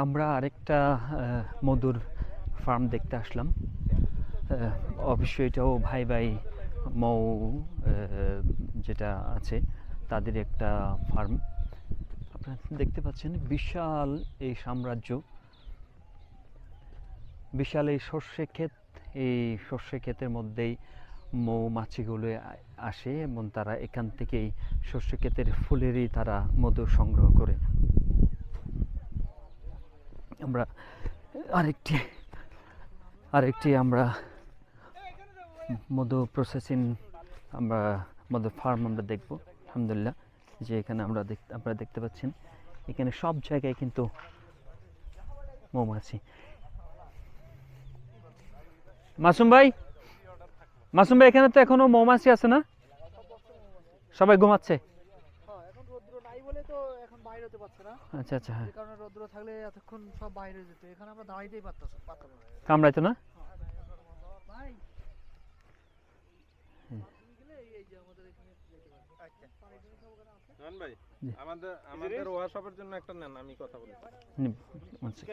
আমরা আরেকটা মধুর ফার্ম দেখতে আসলাম। অবশ্যই এটাও ভাই ভাই মৌ যেটা আছে তাদের একটা ফার্ম। আপনারা দেখতে পাচ্ছেন বিশাল এই সাম্রাজ্য, বিশাল এই সর্ষে ক্ষেত। এই সর্ষে ক্ষেতের মধ্যেই মৌমাছিগুলো আসে এবং তারা এখান থেকেই সর্ষে ক্ষেতের ফুলেরই তারা মধু সংগ্রহ করে। আমরা আরেকটি আরেকটি আমরা মধু প্রসেসিং আমরা মধু ফার্ম আমরা দেখব আলহামদুলিল্লাহ। যে এখানে আপনারা দেখতে পাচ্ছেন এখানে সব জায়গায় কিন্তু মৌমাছি। মাসুম ভাই এখানে তো এখনো মৌমাছি আছে না? সবাই ঘুমাচ্ছে। এখন রৌদ্র নাই বলে তো এখন বাইরে হতে পারছে না। আচ্ছা আচ্ছা, হ্যাঁ, এই কারণে রৌদ্র থাকলে এতক্ষণ সব বাইরে যেত, এখানে আমরা দাঁড়াইতেই পারতাম। কামড়াইতো না। ভাই তুমি গেলে এই যে আমাদের এখানে যেতে পারবে। আচ্ছা পানিটা সব ওখানে আছে। ভাই আমাদের ওয়াশআপের জন্য একটা নেন, আমি কথা বলি। আচ্ছা।